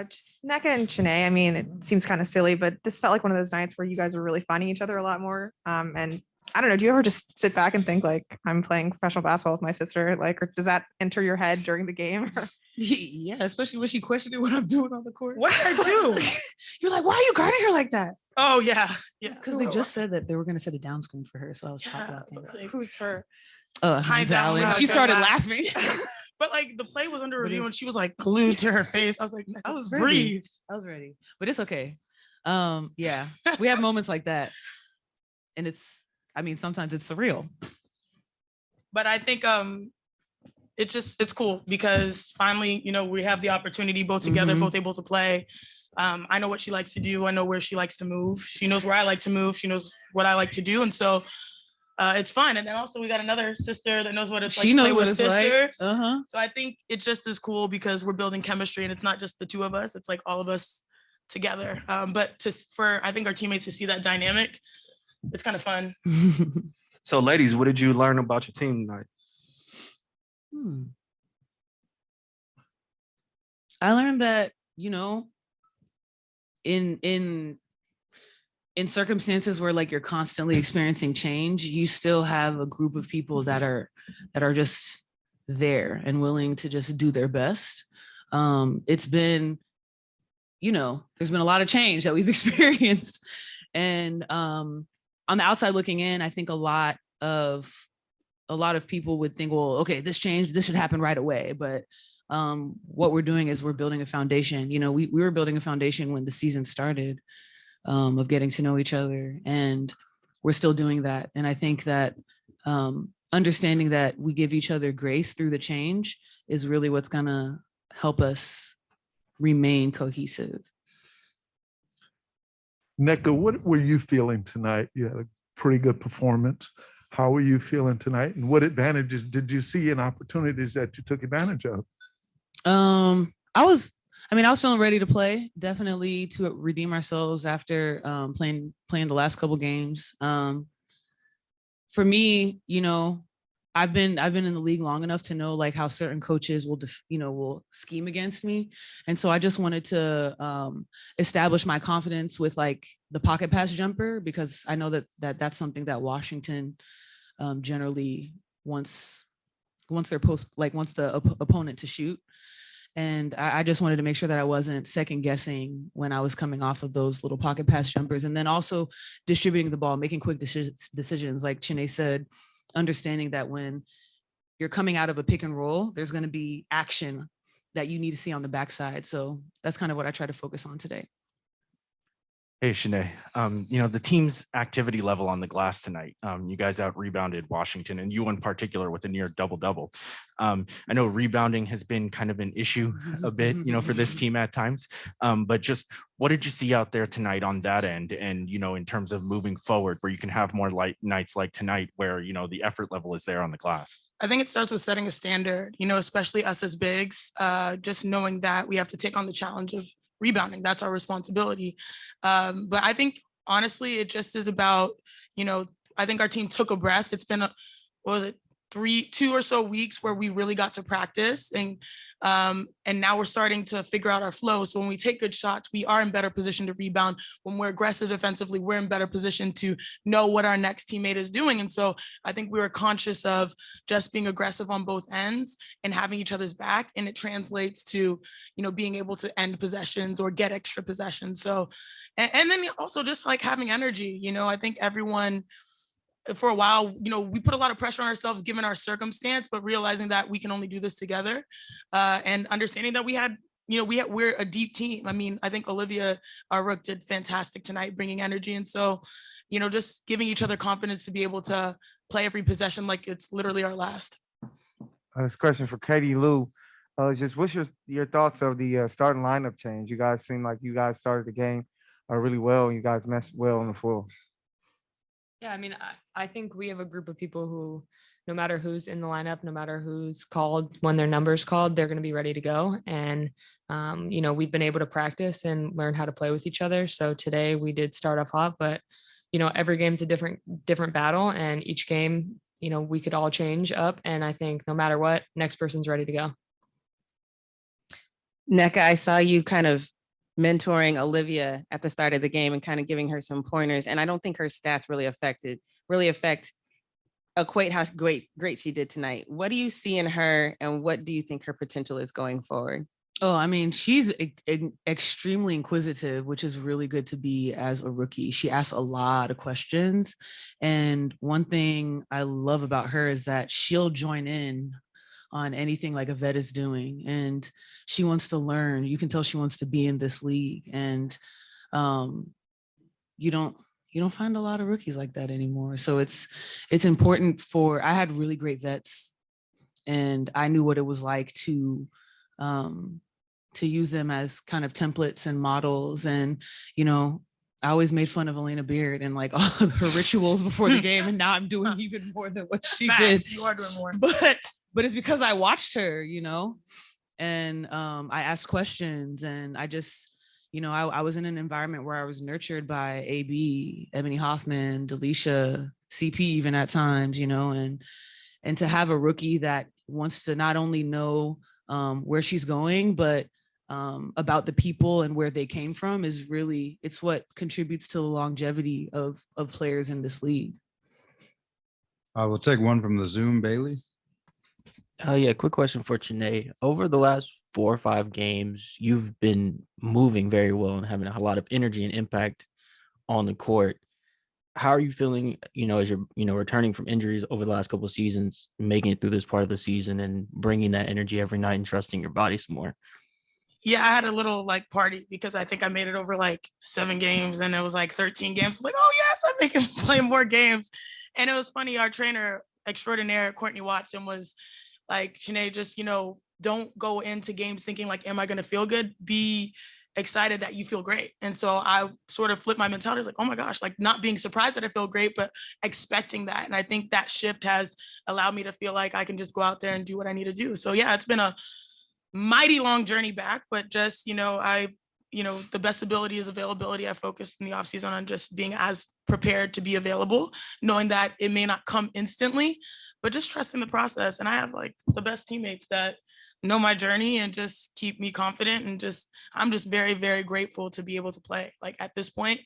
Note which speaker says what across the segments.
Speaker 1: Just Nneka and Chiney. I mean, it seems kind of silly, but this felt like one of those nights where you guys were really finding each other a lot more. And I don't know, do you ever just sit back and think like I'm playing professional basketball with my sister? Like, or does that enter your head during the game?
Speaker 2: Yeah, especially when she questioned what I'm doing on the court.
Speaker 3: What did I do?
Speaker 2: You're like, why are you guarding her like that?
Speaker 3: Oh yeah.
Speaker 2: Because they just said that they were gonna set a down screen for her, so I was top blocking.
Speaker 3: Like, who's her?
Speaker 2: Hines Allen. She started laughing.
Speaker 3: But like the play was under review and she was like glued to her face. I was like,
Speaker 2: I was ready. But it's okay. Yeah, we have moments like that, and sometimes it's surreal.
Speaker 3: But I think it's cool because finally, we have the opportunity both together, both able to play. I know what she likes to do. I know where she likes to move. She knows where I like to move. She knows what I like to do, and so. It's fun. And then also we got another sister that knows what it's like to play with sisters. Like. So I think it just is cool because we're building chemistry and it's not just the two of us, it's like all of us together. But I think our teammates to see that dynamic, it's kind of fun.
Speaker 4: So ladies, what did you learn about your team tonight?
Speaker 2: I learned that, in circumstances where like you're constantly experiencing change, you still have a group of people that are just there and willing to just do their best. It's been, there's been a lot of change that we've experienced. And on the outside looking in, I think a lot of people would think, well, okay, this should happen right away. But what we're doing is we're building a foundation. We were building a foundation when the season started. Of getting to know each other, and we're still doing that. And I think that understanding that we give each other grace through the change is really what's gonna help us remain cohesive.
Speaker 5: Nneka, what were you feeling tonight? You had a pretty good performance. How were you feeling tonight? And what advantages did you see and opportunities that you took advantage of?
Speaker 2: I was feeling ready to play, definitely to redeem ourselves after playing the last couple games. For me, I've been in the league long enough to know like how certain coaches will scheme against me. And so I just wanted to establish my confidence with like the pocket pass jumper, because I know that's something that Washington generally wants the opponent to shoot. And I just wanted to make sure that I wasn't second guessing when I was coming off of those little pocket pass jumpers, and then also distributing the ball, making quick decisions. Like Chiney said, understanding that when you're coming out of a pick and roll, there's going to be action that you need to see on the backside. So that's kind of what I try to focus on today.
Speaker 4: Hey, Chiney, the team's activity level on the glass tonight, you guys out rebounded Washington, and you in particular with a near double-double. I know rebounding has been kind of an issue a bit, for this team at times, but just what did you see out there tonight on that end? And, in terms of moving forward where you can have more light nights like tonight where, the effort level is there on the glass?
Speaker 3: I think it starts with setting a standard, especially us as bigs, just knowing that we have to take on the challenge of rebounding. That's our responsibility. But I think honestly, it just is about, I think our team took a breath. It's been, 2 or so weeks where we really got to practice, and now we're starting to figure out our flow. So when we take good shots, we are in better position to rebound. When we're aggressive defensively, we're in better position to know what our next teammate is doing. And so I think we were conscious of just being aggressive on both ends and having each other's back. And it translates to, being able to end possessions or get extra possessions. So, and then also just like having energy, I think everyone, for a while, we put a lot of pressure on ourselves given our circumstance, but realizing that we can only do this together, and understanding that we're a deep team. I mean, I think Olivia, our rook, did fantastic tonight, bringing energy. And so, just giving each other confidence to be able to play every possession like it's literally our last.
Speaker 6: This question for Katie Lou. Just what's your thoughts of the starting lineup change? You guys seem like you guys started the game really well, and you guys messed well on the floor.
Speaker 7: Yeah, I mean, I think we have a group of people who, no matter who's in the lineup, no matter who's called, when their number's called, they're going to be ready to go. And, we've been able to practice and learn how to play with each other. So today we did start off hot, but, every game's a different battle, and each game, we could all change up. And I think no matter what, next person's ready to go.
Speaker 8: Nneka, I saw you kind of mentoring Olivia at the start of the game and kind of giving her some pointers. And I don't think her stats really equate how great she did tonight. What do you see in her, and what do you think her potential is going forward?
Speaker 2: Oh, I mean, she's extremely inquisitive, which is really good to be as a rookie. She asks a lot of questions. And one thing I love about her is that she'll join in on anything like a vet is doing. And she wants to learn. You can tell she wants to be in this league. And you don't find a lot of rookies like that anymore. So it's important I had really great vets, and I knew what it was like to use them as kind of templates and models. And, I always made fun of Elena Beard and like all of her rituals before the game. And now I'm doing even more than what she did.
Speaker 3: You are doing more.
Speaker 2: But it's because I watched her, and I asked questions, and I just, I was in an environment where I was nurtured by AB, Ebony Hoffman, Delisha, CP, even at times, and to have a rookie that wants to not only know where she's going, but about the people and where they came from it's what contributes to the longevity of players in this league.
Speaker 9: We'll take one from the Zoom, Bailey.
Speaker 10: Yeah, quick question for Chiney. Over the last 4 or 5 games, you've been moving very well and having a lot of energy and impact on the court. How are you feeling, as you're, returning from injuries over the last couple of seasons, making it through this part of the season and bringing that energy every night and trusting your body some more?
Speaker 3: Yeah, I had a little party because I think I made it over 7 games, and it was 13 games. I was like, oh yes, I'm making play more games. And it was funny, our trainer extraordinaire, Courtney Watson, was like, Chiney, just, don't go into games thinking am I going to feel good? Be excited that you feel great. And so I sort of flipped my mentality. I was like, oh my gosh, not being surprised that I feel great, but expecting that. And I think that shift has allowed me to feel like I can just go out there and do what I need to do. So yeah, it's been a mighty long journey back, but just, the best ability is availability. I focused in the offseason on just being as prepared to be available, knowing that it may not come instantly, but just trusting the process. And I have the best teammates that know my journey and just keep me confident. And I'm just very, very grateful to be able to play at this point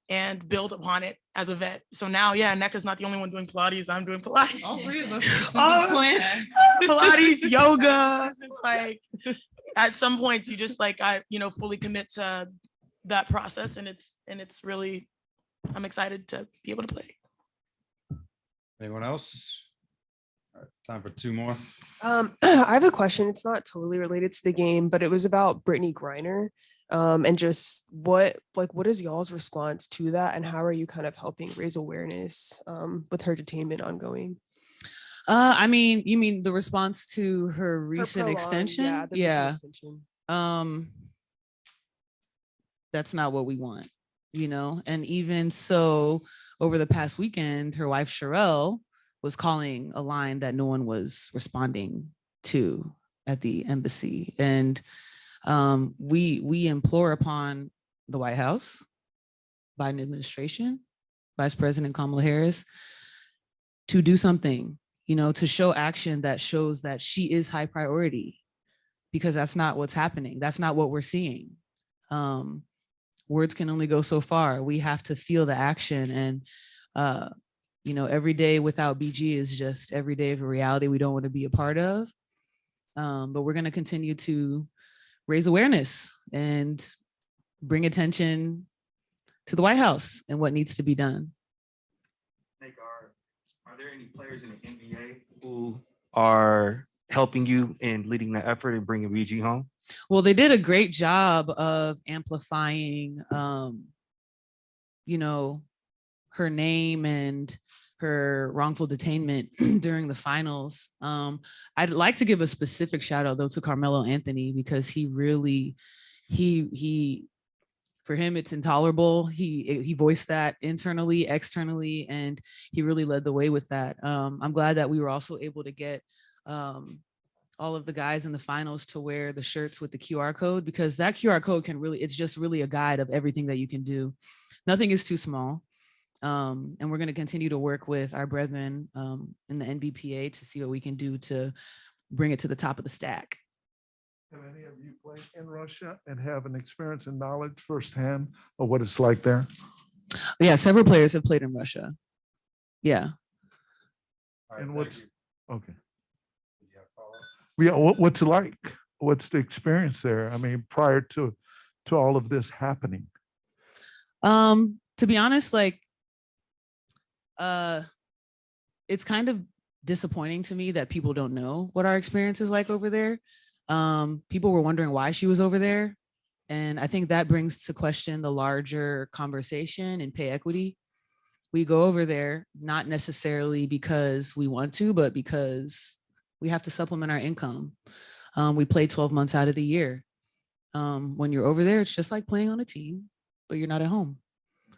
Speaker 3: and build upon it as a vet. So now, yeah, Nneka's not the only one doing Pilates. I'm doing Pilates.
Speaker 2: All 3 of us.
Speaker 3: Pilates, yoga, at some points you just fully commit to that process, and it's really, I'm excited to be able to play.
Speaker 9: Anyone else? All right, time for 2 more.
Speaker 11: I have a question. It's not totally related to the game, but it was about Brittany Griner. And just what is y'all's response to that, and how are you kind of helping raise awareness with her detainment ongoing?
Speaker 2: I mean, you mean the response to her recent extension?
Speaker 11: Yeah, the recent extension.
Speaker 2: That's not what we want, and even so, over the past weekend, her wife Sherelle was calling a line that no one was responding to at the embassy. And we implore upon the White House, Biden administration, Vice President Kamala Harris, to do something, to show action that shows that she is high priority, because that's not what's happening. That's not what we're seeing. Words can only go so far. We have to feel the action. And, every day without BG is just every day of a reality we don't want to be a part of. But we're going to continue to raise awareness and bring attention to the White House and what needs to be done.
Speaker 4: Are there any players in the NBA who are helping you in leading the effort and bringing BG home?
Speaker 2: Well, they did a great job of amplifying, her name and her wrongful detainment during the finals. I'd like to give a specific shout out though to Carmelo Anthony, because he really, for him, it's intolerable. He voiced that internally, externally, and he really led the way with that. I'm glad that we were also able to get all of the guys in the finals to wear the shirts with the QR code, because that QR code it's just really a guide of everything that you can do. Nothing is too small. And we're going to continue to work with our brethren in the NBPA to see what we can do to bring it to the top of the stack.
Speaker 5: Have any of you played in Russia and have an experience and knowledge firsthand of what it's like there?
Speaker 2: Yeah, several players have played in Russia. Yeah.
Speaker 5: And what's, okay. Yeah, what's it like? What's the experience there? I mean, prior to all of this happening?
Speaker 2: To be honest, like, it's kind of disappointing to me that people don't know what our experience is like over there. People were wondering why she was over there. And I think that brings to question the larger conversation in pay equity. We go over there, not necessarily because we want to, but because we have to supplement our income. We play 12 months out of the year. When you're over there, it's just like playing on a team, but you're not at home.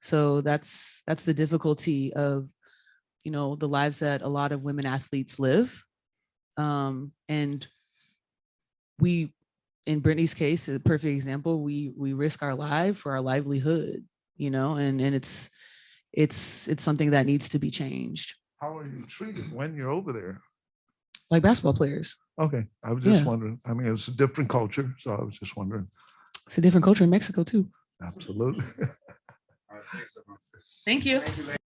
Speaker 2: So that's the difficulty of, you know, the lives that a lot of women athletes live. And we, in Brittany's case, a perfect example, we risk our life for our livelihood, you know, and it's something that needs to be changed.
Speaker 5: How are you treated when you're over there?
Speaker 2: Like basketball players.
Speaker 5: Okay, I was just
Speaker 2: Yeah.
Speaker 5: wondering. I mean, it's a different culture, so I was just wondering.
Speaker 2: It's a different culture in Mexico too.
Speaker 5: Absolutely.
Speaker 9: All right, thanks, everyone.
Speaker 2: Thank you.